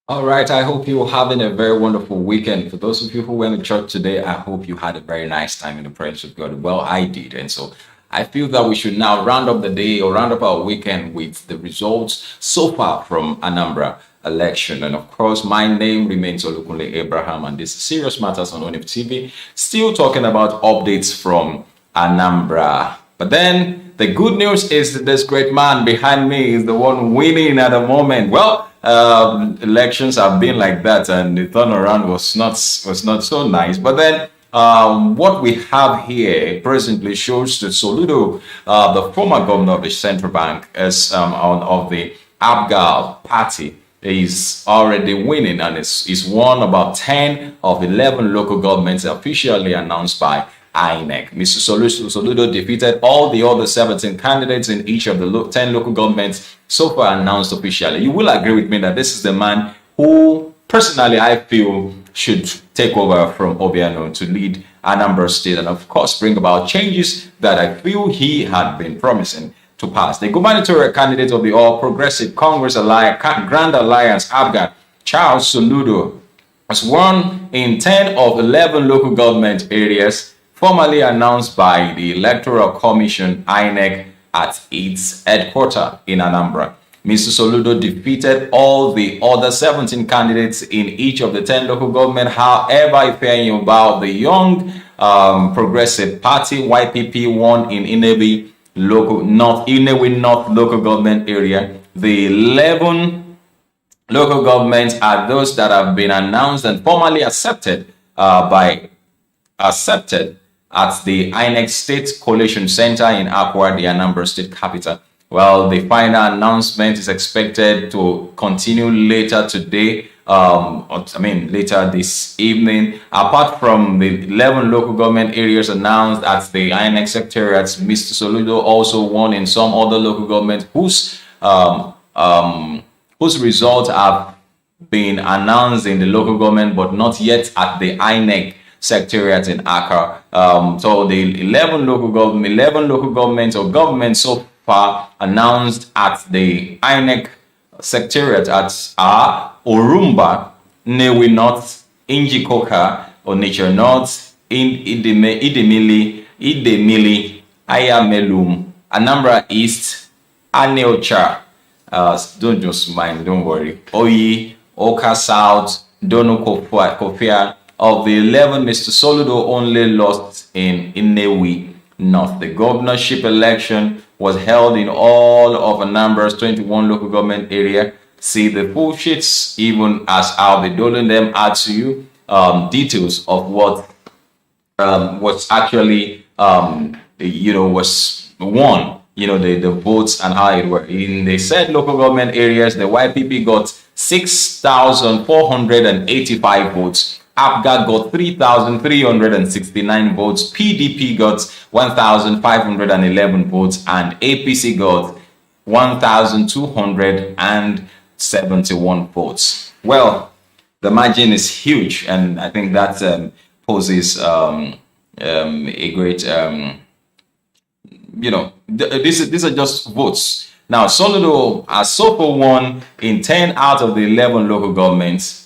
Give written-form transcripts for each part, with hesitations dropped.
All right, I hope you're having a very wonderful weekend. For those of you who went to church today, I hope you had a very nice time in the presence of God. Well, I did. And so I feel that we should now round up the day or round up our weekend with the results so far from Anambra election. And of course, my name remains Olukunle Abraham, and this is Serious Matters on ONIF TV, still talking about updates from Anambra. But then the good news is that this great man behind me is the one winning at the moment. Well, elections have been like that, and the turnaround was not so nice. But then what we have here presently shows that Soludo, the former governor of the central bank, of the Abgal party, is already winning, and is won about 10 of 11 local governments officially announced by INEC. Mr. Soludo defeated all the other 17 candidates in each of the 10 local governments so far announced officially. You will agree with me that this is the man who, personally, I feel should take over from Obiano to lead Anambra State and, of course, bring about changes that I feel he had been promising to pass. The gubernatorial candidate of the All Progressive Congress Grand Alliance, ABGA, Charles Soludo, was won in 10 of 11 local government areas formally announced by the Electoral Commission, INEC, at its headquarters in Anambra. Mr. Soludo defeated all the other 17 candidates in each of the 10 local government. However, if you're about the Young Progressive Party, YPP, won in Inewi North local government area. The 11 local governments are those that have been announced and formally accepted at the INEC State Coalition Center in Akwa, the Anambra State capital. Well, the final announcement is expected to continue later today, later this evening. Apart from the 11 local government areas announced at the INEC secretariats, Mr. Soludo also won in some other local government whose results have been announced in the local government, but not yet at the INEC secretariat in Accra. So the 11 local governments or governments so far announced at the INEC secretariat are Orumba, Newi North, Injikoka, Onitsha North, Idemili, Ayamelum, Anambra East, Aneocha. Don't just mind, don't worry. Oyi, Oka South, Dono Kofia. Of the 11, Mr. Soludo only lost in Inewi North. The governorship election was held in all of Anambra's 21 local government area. See the full sheets, even as I'll be doling them out to you, details of what was actually, was won, the votes and how it worked. In the said local government areas, the YPP got 6,485 votes. APGA got 3,369 votes, PDP got 1,511 votes, and APC got 1,271 votes. Well, the margin is huge, and I think that poses a great, these are just votes. Now, Soludo has so far won in 10 out of the 11 local governments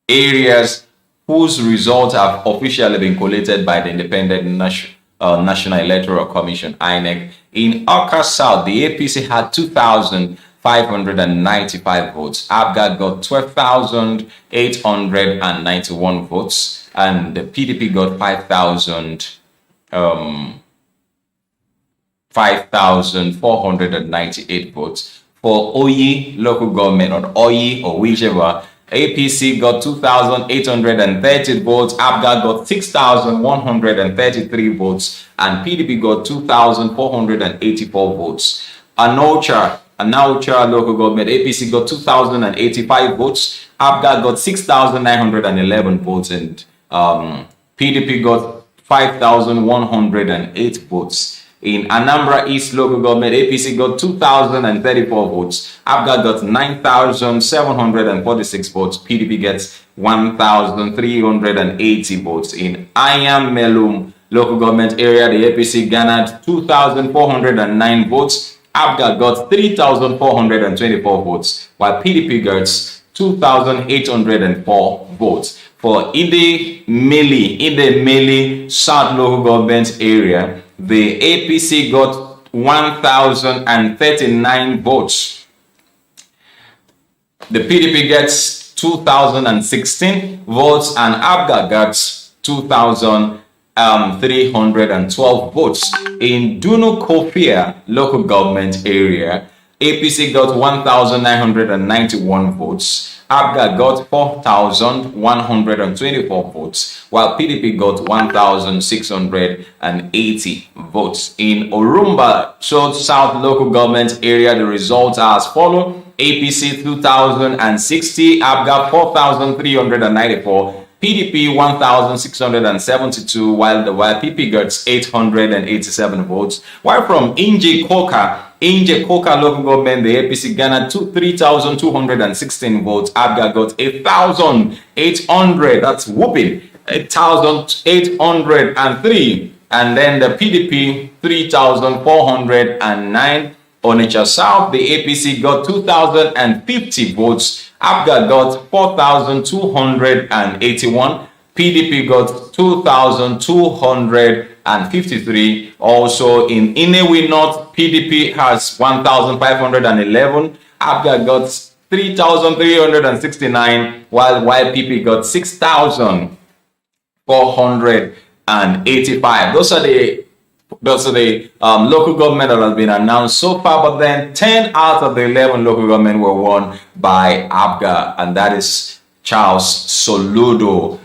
areas whose results have officially been collated by the Independent National Electoral Commission, INEC. In Awka South, the APC had 2,595 votes. ABGA got 12,891 votes, and the PDP got 5,498 votes. For Oyi local government, or Oyi, or whichever, APC got 2,830 votes, ABGA got 6,133 votes, and PDP got 2,484 votes. Anaucha local government, APC got 2,085 votes, ABGA got 6,911 votes, and PDP got 5,108 votes. In Anambra East local government, APC got 2,034 votes. ABGA got 9,746 votes. PDP gets 1,380 votes. In Ayamelum local government area, the APC garnered 2,409 votes. ABGA got 3,424 votes, while PDP gets 2,804 votes. For Ide Mili South local government area, the APC got 1,039 votes. The PDP gets 2,016 votes, and ABGA gets 2,312 votes. In Dunu Kofia local government area, APC got 1,991 votes. ABGA got 4,124 votes, while PDP got 1,680 votes. In Orumba South local government area, the results are as follows: APC 2,060, ABGA 4,394, PDP 1,672, while the YPP gets 887 votes. While from Inje Koka local government, the APC garnered 3,216 votes. ABGA got 8,800. That's whooping 8,803. And then the PDP 3,409. Onitsha South, the APC got 2,050 votes. ABGA got 4,281. PDP got 2,253. Also in Inewi North, PDP has 1,511. ABGA got 3,369, while YPP got 6,485. Those are the local government that has been announced so far, but then 10 out of the 11 local government were won by ABGA, and that is Charles Soludo.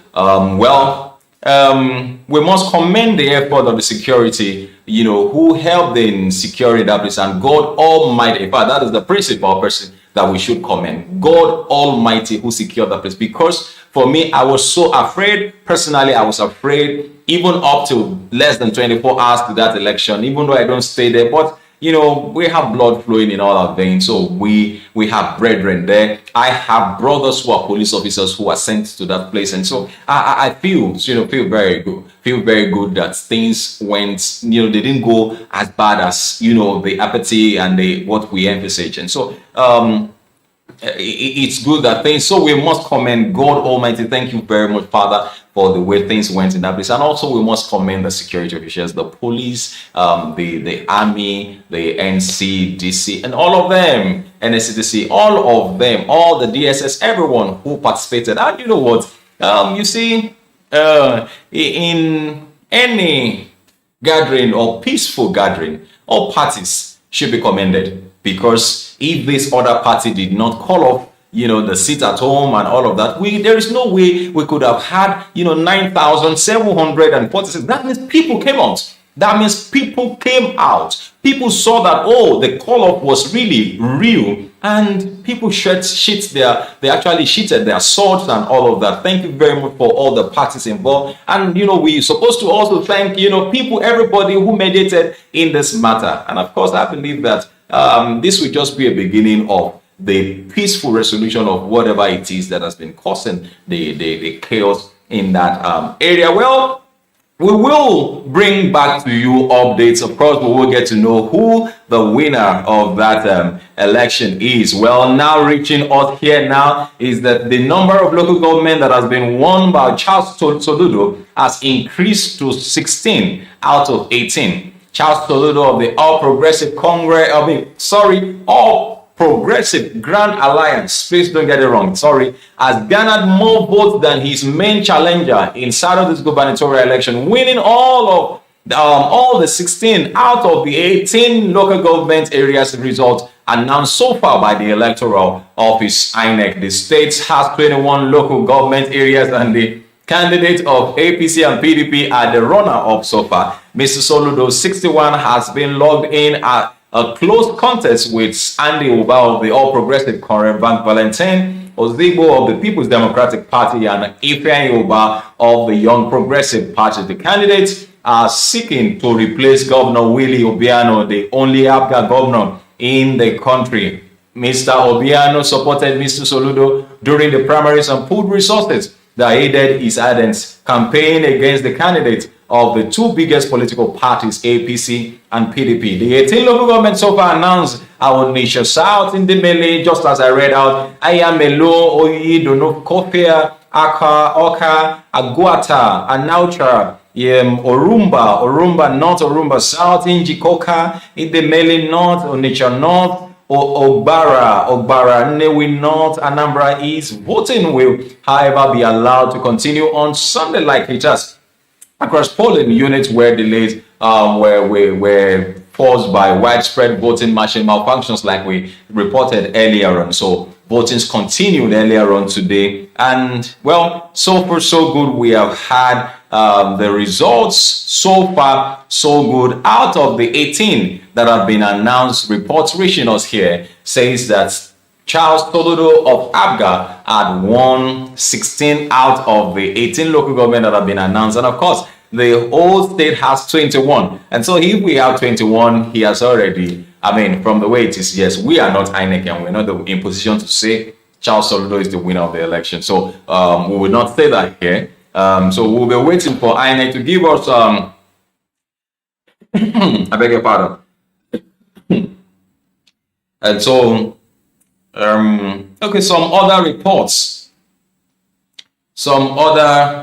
We must commend the effort of the security, who helped in securing that place, and God Almighty. In fact, that is the principal person that we should commend. God Almighty who secured that place. Because for me, I was so afraid. Personally, I was afraid even up to less than 24 hours to that election, even though I don't stay there. But we have blood flowing in all our veins, so we have brethren there. I have brothers who are police officers who are sent to that place, and so I feel very good. Feel very good that things went, they didn't go as bad as the apathy and what we envisage, and so it's good that things. So we must commend God Almighty. Thank you very much, Father, for the way things went in that place. And also we must commend the security officials, the police, the army, the NCDC, and all of them, NSCDC, all of them, all the DSS, everyone who participated. And you know what? You see, in any gathering or peaceful gathering, all parties should be commended. Because if this other party did not call off, the sit at home and all of that, there is no way we could have had, 9,746. That means people came out. That means people came out. People saw that, the call off was really real, and people they actually shitted their swords and all of that. Thank you very much for all the parties involved. And, we're supposed to also thank, people, everybody who mediated in this matter. And of course, I believe that this will just be a beginning of the peaceful resolution of whatever it is that has been causing the chaos in that area. Well, we will bring back to you updates. Of course, we will get to know who the winner of that election is. Well, now reaching us here now is that the number of local government that has been won by Charles Soludo has increased to 16 out of 18. Charles Soludo of the All Progressive Grand Alliance, please don't get it wrong, has garnered more votes than his main challenger in Saturday's gubernatorial election, winning all the 16 out of the 18 local government areas results announced so far by the Electoral Office, INEC. The state has 21 local government areas, and the candidate of APC and PDP are the runner-up so far. Mr. Soludo, 61, has been logged in at a close contest with Andy Uba of the All Progressive Congress, Bank Valentin Ozigbo of the People's Democratic Party, and Ifeanyi Uba of the Young Progressive Party. The candidates are seeking to replace Governor Willie Obiano, the only ABGA governor in the country. Mr. Obiano supported Mr. Soludo during the primaries and pooled resources that aided his ardent campaign against the candidate of the two biggest political parties, APC and PDP. The 18 local governments so far announced our Onitsha South in the Mele, just as I read out, Ayamelo, Oyi, Dono, Kofia, Aka, Oka, Aguata, Anautra, Orumba North, Orumba South, Injikoka, Idemele North, Onitsha North, Ogbara, Nnewi North, Anambra East. Voting will, however, be allowed to continue on Sunday like it has across polling units where delays were caused by widespread voting machine malfunctions like we reported earlier on. So votings continued earlier on today, and well, so far so good. We have had the results so far so good. Out of the 18 that have been announced, reports reaching us here says that Charles Soludo of Abga had won 16 out of the 18 local government that have been announced, and of course the whole state has 21. And so if we have 21, he has already, I mean, from the way it is, yes, we are not INEC and we're not in position to say Charles Soludo is the winner of the election. So we will not say that here. So we'll be waiting for INEC to give us, I beg your pardon. And so, okay, some other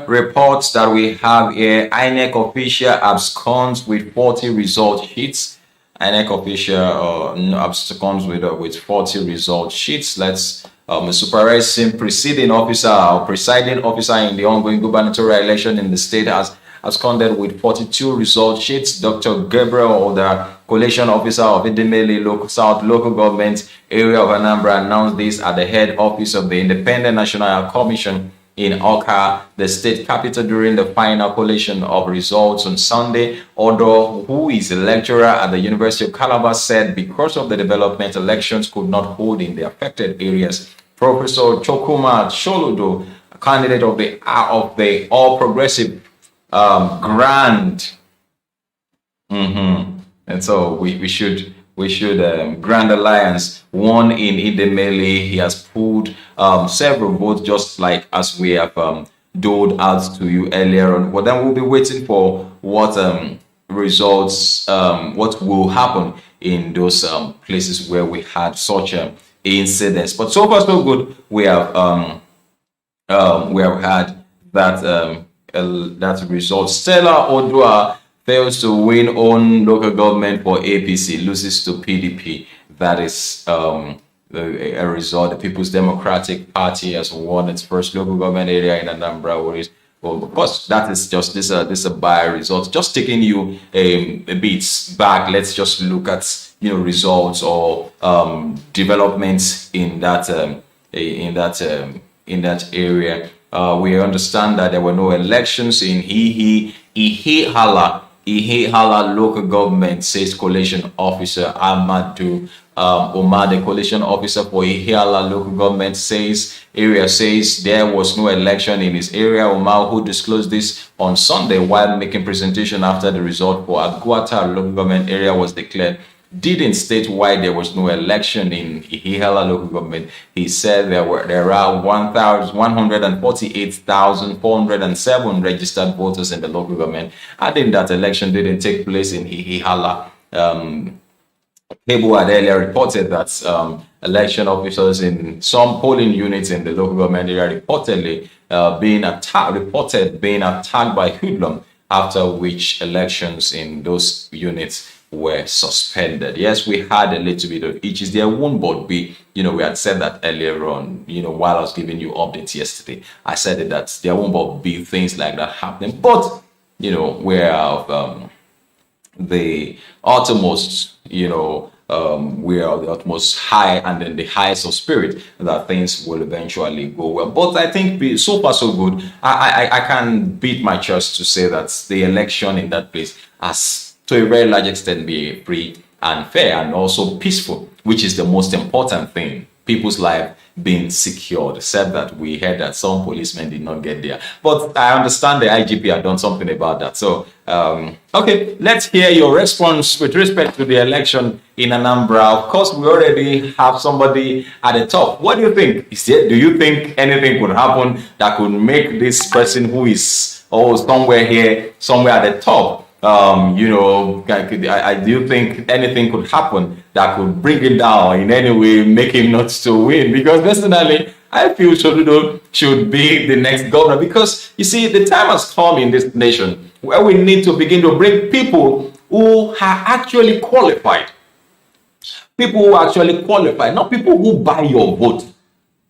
reports that we have here. INEC official absconds with 40 result sheets. INEC official absconds with 40 result sheets. Let's supervising presiding officer or presiding officer in the ongoing gubernatorial election in the state has absconded with 42 result sheets. Dr. Gabriel, the coalition officer of Idemele South local government area of Anambra, announced this at the head office of the Independent National Commission in Oka, the state capital, during the final collation of results on Sunday. Odo, who is a lecturer at the University of Calabar, said because of the development, elections could not hold in the affected areas. Professor Chokuma Soludo, a candidate of the All Progressive Grand, and so we should Grand Alliance won in Idemele. He has pulled several votes, just like as we have doled out to you earlier on. But then we'll be waiting for what results, what will happen in those places where we had such incidents. But so far so good. We have had that result. Stella Odua fails to win on local government for APC, loses to PDP. That is a result. The People's Democratic Party has won its first local government area in Anambra. Well, of course, that is just this a by result. Just taking you a bit back. Let's just look at results or developments in that area. We understand that there were no elections in Ihihala local government, says coalition officer Amadu Omar. The coalition officer for Ihihala local government says there was no election in his area. Omar, who disclosed this on Sunday while making presentation after the result for Aguata local government area was declared, didn't state why there was no election in Ihihala local government. He said there are 148,407 registered voters in the local government, adding that election didn't take place in Ihihala. Cable had earlier reported that election officers in some polling units in the local government area reported being attacked by hoodlum, after which elections in those units were suspended. Yes, we had a little bit of each is their own, but we had said that earlier on, while I was giving you updates yesterday. I said that there won't be things like that happening, but we're of the uttermost, we are the utmost high and then the highest of spirit that things will eventually go well. But I think so far so good. I can beat my chest to say that the election in that place has to a very large extent be free and fair and also peaceful, which is the most important thing. People's life being secured, except that we heard that some policemen did not get there. But I understand the IGP had done something about that. So, okay, let's hear your response with respect to the election in Anambra. Of course, we already have somebody at the top. What do you think? Do you think anything could happen that could make this person who is oh, somewhere here, somewhere at the top, I do think anything could happen that could bring him down in any way, make him not to win. Because personally, I feel Soludo should be the next governor, because you see, the time has come in this nation where we need to begin to bring people who are actually qualified. People who are actually qualified, not people who buy your vote.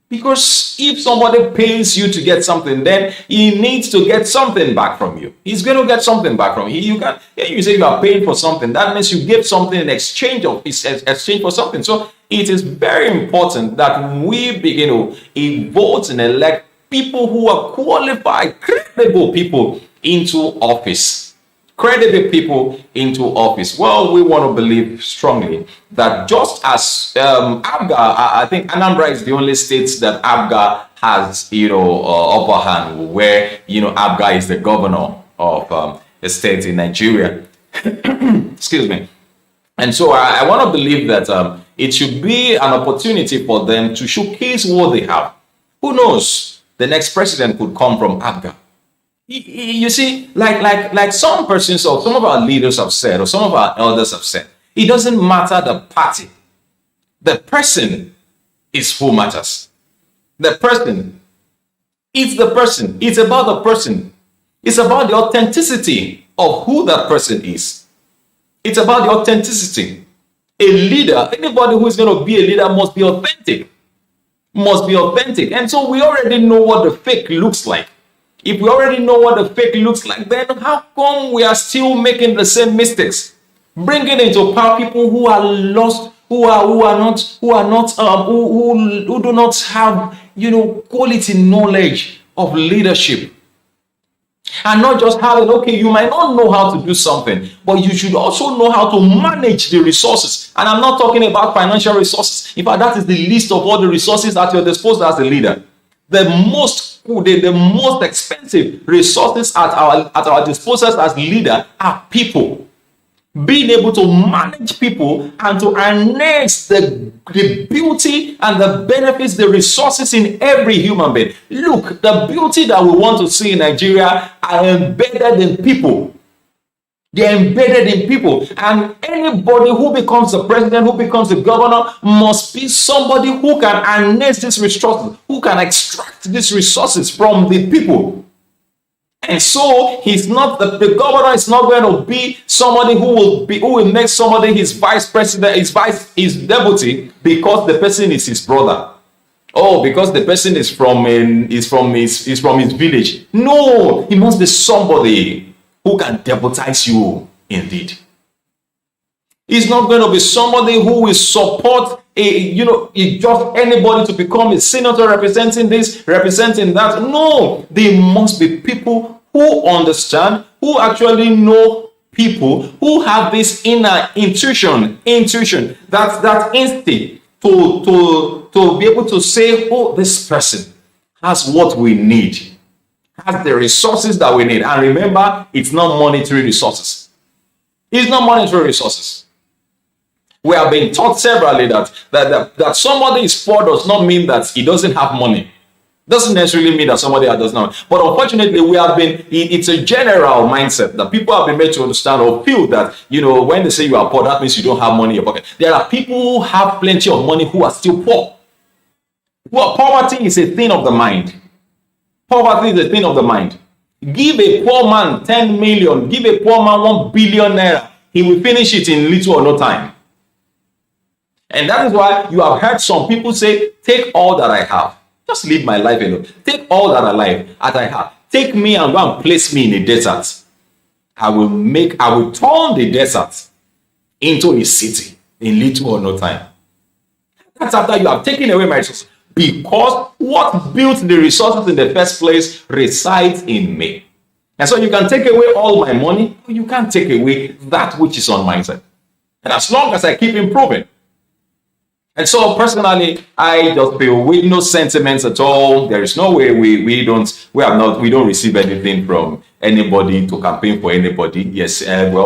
Because if somebody pays you to get something, then he needs to get something back from you. He's going to get something back from you. You say you are paying for something. That means you give something in exchange for something. So it is very important that we begin to vote and elect people who are qualified, credible people into office. Credible people into office. Well, we want to believe strongly that just as ABGA, I think Anambra is the only state that ABGA has, upper hand, where, ABGA is the governor of a state in Nigeria. Excuse me. And so I want to believe that it should be an opportunity for them to showcase what they have. Who knows? The next president could come from ABGA. You see, like some persons or some of our leaders have said, or some of our elders have said, it doesn't matter the party. The person is who matters. The person. It's the person. It's about the person. It's about the authenticity of who that person is. It's about the authenticity. A leader, anybody who is going to be a leader must be authentic. Must be authentic. And so we already know what the fake looks like. If we already know what the fake looks like, then how come we are still making the same mistakes? Bringing into power people who are lost, who do not have, quality knowledge of leadership. And not just having, okay, you might not know how to do something, but you should also know how to manage the resources. And I'm not talking about financial resources. In fact, that is the least of all the resources at your disposal as a leader. The most expensive resources at our disposal as leader are people. Being able to manage people and to harness the beauty and the benefits, the resources in every human being. Look, the beauty that we want to see in Nigeria are embedded in people. They're embedded in people. And anybody who becomes the president, who becomes the governor, must be somebody who can harness these resources, who can extract these resources from the people. And so the governor is not going to be somebody who will make somebody his vice president, his deputy, because the person is his brother. Oh, because the person is from his village. No, he must be somebody who can deputize you indeed. He's not going to be somebody who will support just anybody to become a senator representing this, representing that. No, they must be people who understand, who actually know people, who have this inner intuition, that instinct to be able to say, oh, this person has what we need. Has the resources that we need. And remember, it's not monetary resources. It's not monetary resources. We have been taught severally that somebody is poor does not mean that he doesn't have money. Doesn't necessarily mean that somebody does not. But unfortunately, it's a general mindset that people have been made to understand or feel that, when they say you are poor, that means you don't have money in your pocket. There are people who have plenty of money who are still poor. Well, poverty is a thing of the mind. Poverty is a thing of the mind. Give a poor man 10 million, give a poor man 1 billion naira, he will finish it in little or no time. And that is why you have heard some people say, take all that I have. Just leave my life alone. Take all that I have. Take me and go and place me in a desert. I will turn the desert into a city in little or no time. That's after you have taken away my resources. Because what built the resources in the first place resides in me. And so you can take away all my money, but you can't take away that which is on my side. And as long as I keep improving. And so personally, I just feel with no sentiments at all. There is no way we don't receive anything from anybody to campaign for anybody. Yes,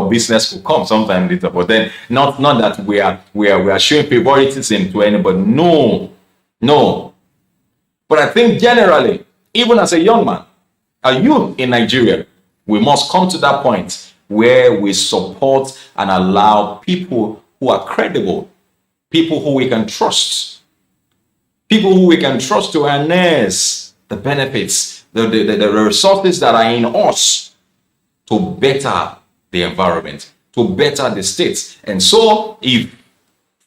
business will come sometime later, but then not that we are showing favoritism to anybody. No. But I think generally, even as a young man, youth in Nigeria, we must come to that point where we support and allow people who are credible, people who we can trust, people who we can trust to harness the benefits, the resources that are in us to better the environment, to better the states. And so if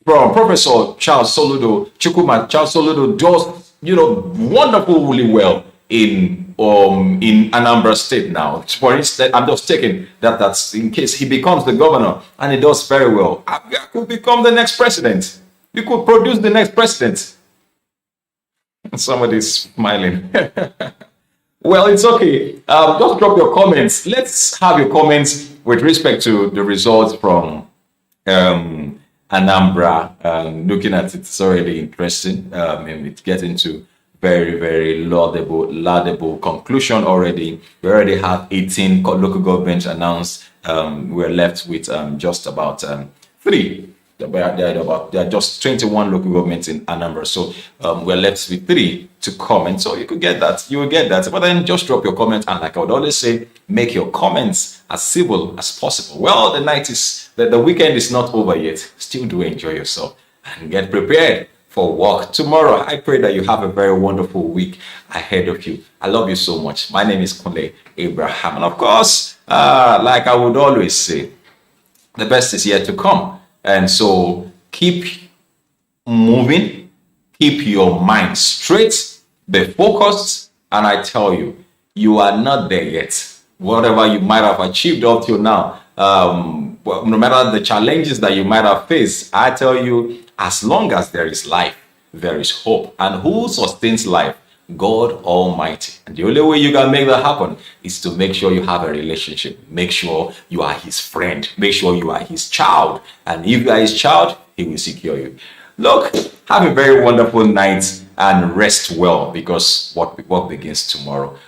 from Professor Charles Soludo, Charles Soludo does, wonderfully well in Anambra State now. For instance, I'm just taking that's in case he becomes the governor and he does very well. I could become the next president. You could produce the next president. Somebody's smiling. Well, it's okay. Just drop your comments. Let's have your comments with respect to the results from Anambra. Looking at it, it's already interesting. And it's getting to very, very laudable conclusion already. We already have 18 local governments announced. We're left with just about 3. There are just 21 local governments in Anambra, so we're left with 3 to comment. So you could get that, you will get that. But then just drop your comment, and like I would always say, make your comments as civil as possible. Well, the weekend is not over yet. Still do enjoy yourself and get prepared for work tomorrow. I pray that you have a very wonderful week ahead of you. I love you so much. My name is Kunle Abraham, and of course, like I would always say, the best is yet to come. And so keep moving, keep your mind straight, be focused, and I tell you, you are not there yet. Whatever you might have achieved up till now, no matter the challenges that you might have faced, I tell you, as long as there is life, there is hope. And who sustains life? God Almighty. And the only way you can make that happen is to make sure you have a relationship. Make sure you are his friend. Make sure you are his child. And if you are his child, he will secure you. Look, have a very wonderful night and rest well, because work begins tomorrow.